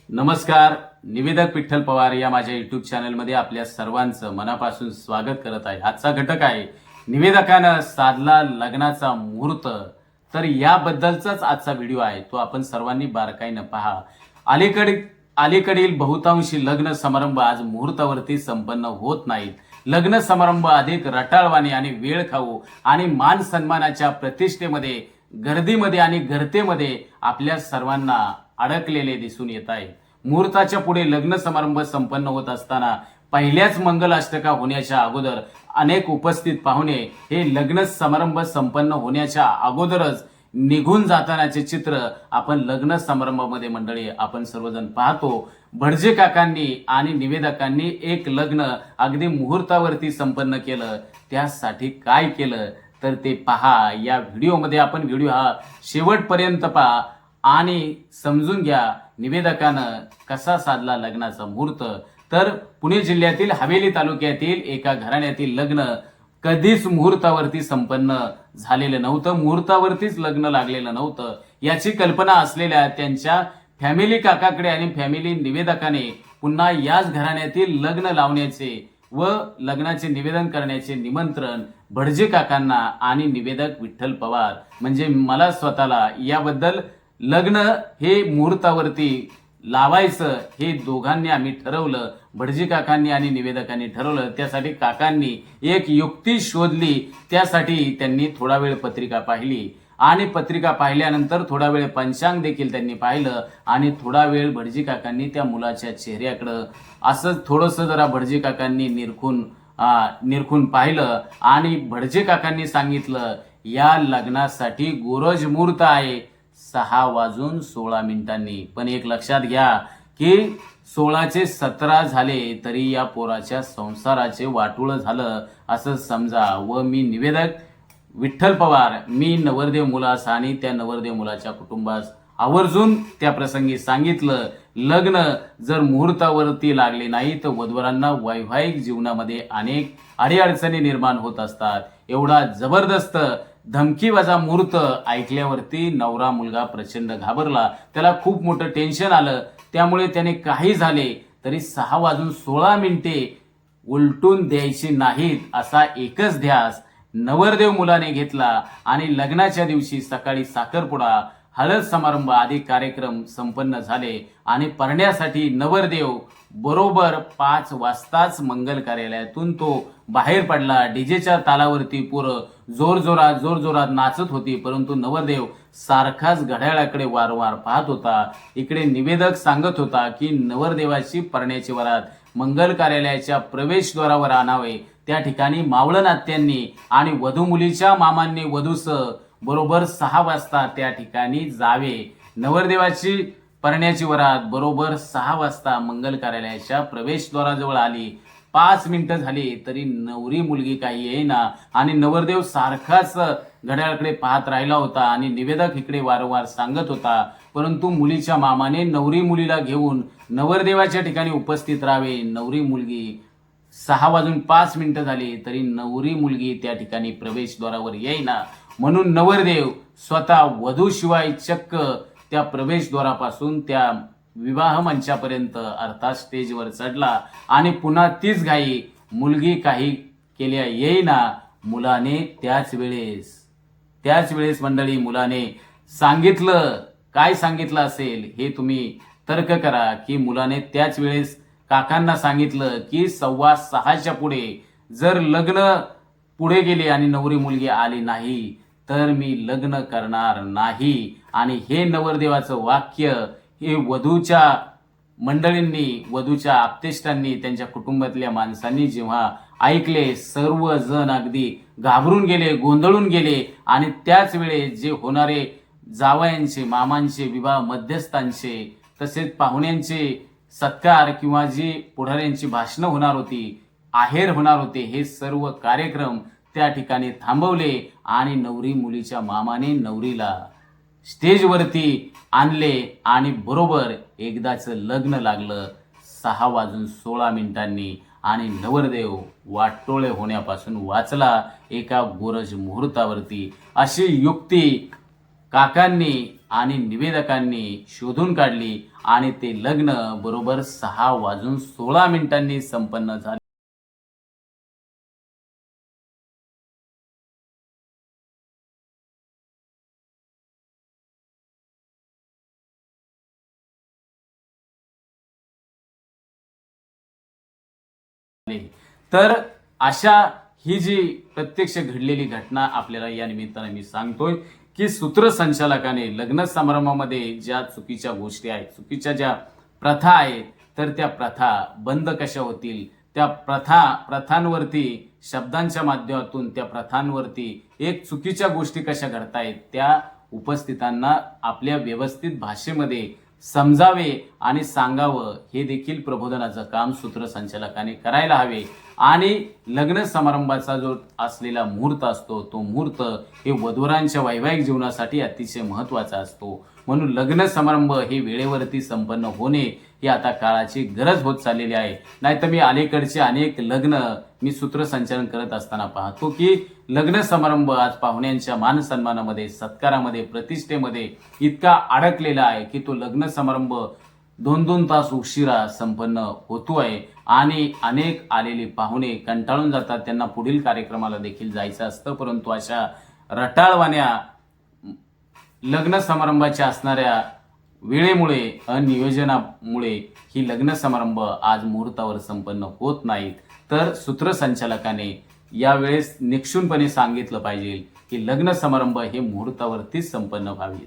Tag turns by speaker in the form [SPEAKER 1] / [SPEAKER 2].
[SPEAKER 1] नमस्कार. निवेदक विठ्ठल पवार या माझ्या युट्यूब चॅनलमध्ये आपल्या सर्वांचं मनापासून स्वागत करत आहे. आजचा घटक आहे निवेदकानं साधला लग्नाचा मुहूर्त. तर याबद्दलचाच आजचा व्हिडिओ आहे, तो आपण सर्वांनी बारकाईनं पहा. अलीकडील बहुतांशी लग्न समारंभ आज मुहूर्तावरती संपन्न होत नाहीत. लग्न समारंभ अधिक रटाळवाणी आणि वेळ खाऊ आणि मान सन्मानाच्या प्रतिष्ठेमध्ये, गर्दीमध्ये आणि घरतेमध्ये आपल्या सर्वांना अडकलेले दिसून येत आहे. मुहूर्ताच्या पुढे लग्न समारंभ संपन्न होत असताना पहिल्याच मंगल अष्टका होण्याच्या अगोदर अनेक उपस्थित पाहुणे हे लग्न समारंभ संपन्न होण्याच्या अगोदरच निघून जातानाचे चित्र आपण लग्न समारंभामध्ये मंडळी आपण सर्वजण पाहतो. भटजे काकांनी आणि निवेदकांनी एक लग्न अगदी मुहूर्तावरती संपन्न केलं. त्यासाठी काय केलं तर ते पहा या व्हिडिओमध्ये. आपण व्हिडिओ हा शेवटपर्यंत पहा आणि समजून घ्या निवेदकानं कसा साधला लग्नाचा मुहूर्त. तर पुणे जिल्ह्यातील हवेली तालुक्यातील एका घराण्यातील लग्न कधीच मुहूर्तावरती संपन्न झालेलं नव्हतं, मुहूर्तावरतीच लग्न लागलेलं नव्हतं. याची कल्पना असलेल्या त्यांच्या फॅमिली काकाकडे आणि फॅमिली निवेदकाने पुन्हा याच घराण्यातील लग्न लावण्याचे व लग्नाचे निवेदन करण्याचे निमंत्रण भटजे काकांना आणि निवेदक विठ्ठल पवार म्हणजे मला स्वतःला याबद्दल लग्न हे मुहूर्तावरती लावायचं हे दोघांनी आम्ही ठरवलं. भटजी काकांनी आणि निवेदकांनी ठरवलं. त्यासाठी काकांनी एक युक्ती शोधली. त्यासाठी त्यांनी थोडा वेळ पत्रिका पाहिली आणि पत्रिका पाहिल्यानंतर थोडा वेळ पंचांग देखील त्यांनी पाहिलं आणि थोडा वेळ भटजी काकांनी त्या मुलाच्या चेहऱ्याकडं असं थोडंसं जरा भटजी काकांनी निरखून पाहिलं आणि भटजे काकांनी सांगितलं या लग्नासाठी गोरज मुहूर्त आहे 6:16 पण एक लक्षात घ्या की 16:17 झाले तरी या पोराच्या संसाराचे वाटोळ झालं असं समजा. व मी निवेदक विठ्ठल पवार मी नवरदेव मुलास आणि त्या नवरदेव मुलाच्या कुटुंबास आवर्जून त्या प्रसंगी सांगितलं लग्न जर मुहूर्तावरती लागले नाही तर वधूवरांना वैवाहिक जीवनामध्ये अनेक अडीअडचणी निर्माण होत असतात. एवढा जबरदस्त धमकीवाजा मुहूर्त ऐकल्यावरती नवरा मुलगा प्रचंड घाबरला. त्याला खूप मोठं टेन्शन आलं. त्यामुळे त्याने काही झाले तरी 6:16 उलटून द्यायची नाहीत असा एकच ध्यास नवरदेव मुलाने घेतला आणि लग्नाच्या दिवशी सकाळी साखरपुडा हळद समारंभ आदी कार्यक्रम संपन्न झाले आणि परण्यासाठी नवरदेव बरोबर 5 वाजताच मंगल कार्यालयातून तो बाहेर पडला. डीजेच्या तालावरती पोरं जोरजोरात नाचत होती, परंतु नवरदेव सारखाच घड्याळाकडे वारंवार पाहत होता. इकडे निवेदक सांगत होता की नवरदेवाची परण्याची वरात मंगल कार्यालयाच्या प्रवेशद्वारावर आणावे. त्या ठिकाणी मावळण आत्यांनी आणि वधू मुलीच्या मामांनी वधूस बरोबर 6 वाजता त्या ठिकाणी जावे. नवरदेवाची परण्याची वरात बरोबर 6 वाजता मंगल कार्यालयाच्या प्रवेशद्वाराजवळ आली. 5 मिनिटं झाली तरी नवरी मुलगी काही येईना आणि नवरदेव सारखाच घड्याळाकडे पाहत राहिला होता आणि निवेदक इकडे वारंवार सांगत होता, परंतु मुलीच्या मामाने नवरी मुलीला घेऊन नवरदेवाच्या ठिकाणी उपस्थित राहावे. नवरी मुलगी 6:05 झाली तरी नवरी मुलगी त्या ठिकाणी प्रवेशद्वारावर येईना. म्हणून नवरदेव स्वतः वधूशिवाय चक्क त्या प्रवेशद्वारापासून त्या विवाह मंचापर्यंत अर्थात स्टेजवर चढला आणि पुन्हा तीच घाई, मुलगी काही केल्या येईना. मुलाने त्याच वेळेस मंडळी मुलाने सांगितलं, काय सांगितलं असेल हे तुम्ही तर्क करा की मुलाने त्याच वेळेस काकांना सांगितलं की 6:15 पुढे जर लग्न पुढे गेले आणि नवरी मुलगी आली नाही तर मी लग्न करणार नाही. आणि हे नवरदेवाचं वाक्य हे वधूच्या मंडळींनी, वधूच्या आप्तेष्टांनी, त्यांच्या कुटुंबातल्या माणसांनी जेव्हा ऐकले सर्वजण अगदी घाबरून गेले, गोंधळून गेले. आणि त्याच वेळेस जे होणारे जावयांचे, मामांचे, विवाह मध्यस्थांचे तसेच पाहुण्यांचे सत्कार किंवा जी पुढाऱ्यांची भाषणं होणार होती, आहेर होणार होते, हे सर्व कार्यक्रम त्या ठिकाणी थांबवले आणि नवरी मुलीच्या मामाने नवरीला स्टेजवरती आणले आणि बरोबर एकदाचं लग्न लागलं 6:16 आणि नवरदेव वाटोळे होण्यापासून वाचला एका गोरज मुहूर्तावरती. अशी युक्ती काकांनी आणि निवेदकांनी शोधून काढली आणि ते लग्न बरोबर 6:16 संपन्न झाले. तर अशा ही जी प्रत्यक्ष घडलेली घटना आपल्याला या निमित्ताने मी सांगतोय की सूत्रसंचालकाने लग्न समारंभामध्ये ज्या चुकीच्या गोष्टी आहेत, चुकीच्या ज्या प्रथा आहेत, तर त्या प्रथा बंद कशा होतील, त्या प्रथांवरती शब्दांच्या माध्यमातून त्या प्रथांवरती एक चुकीच्या गोष्टी कशा घडतायत त्या उपस्थितांना आपल्या व्यवस्थित भाषेमध्ये समजावे आणि सांगावं, हे देखील प्रबोधनाचं काम सूत्रसंचालकाने करायला हवे. आणि लग्न समारंभाचा जो असलेला मुहूर्त असतो, तो मुहूर्त हे वधूवरांच्या वैवाहिक जीवनासाठी अतिशय महत्त्वाचा असतो. म्हणून लग्न समारंभ हे वेळेवरती संपन्न होणे ही आता काळाची गरज होत चाललेली आहे. नाहीतर मी अलीकडचे अनेक लग्न मी सूत्रसंचालन करत असताना पाहतो की लग्न समारंभ आज पाहुण्यांच्या मानसन्मानामध्ये, सत्कारामध्ये, प्रतिष्ठेमध्ये इतका अडकलेला आहे की तो लग्न समारंभ 2-2 तास उशिरा संपन्न होतोय आणि अनेक आलेले पाहुणे कंटाळून जातात. त्यांना पुढील कार्यक्रमाला देखील जायचं असतं, परंतु अशा रटाळवाण्या लग्न समारंभाच्या असणाऱ्या वेळेमुळे, अनियोजनामुळे ही लग्न समारंभ आज मुहूर्तावर संपन्न होत नाहीत. तर सूत्रसंचालकाने यावेळेस निक्षूनपणे सांगितलं पाहिजे की लग्न समारंभ हे मुहूर्तावरतीच संपन्न व्हावे.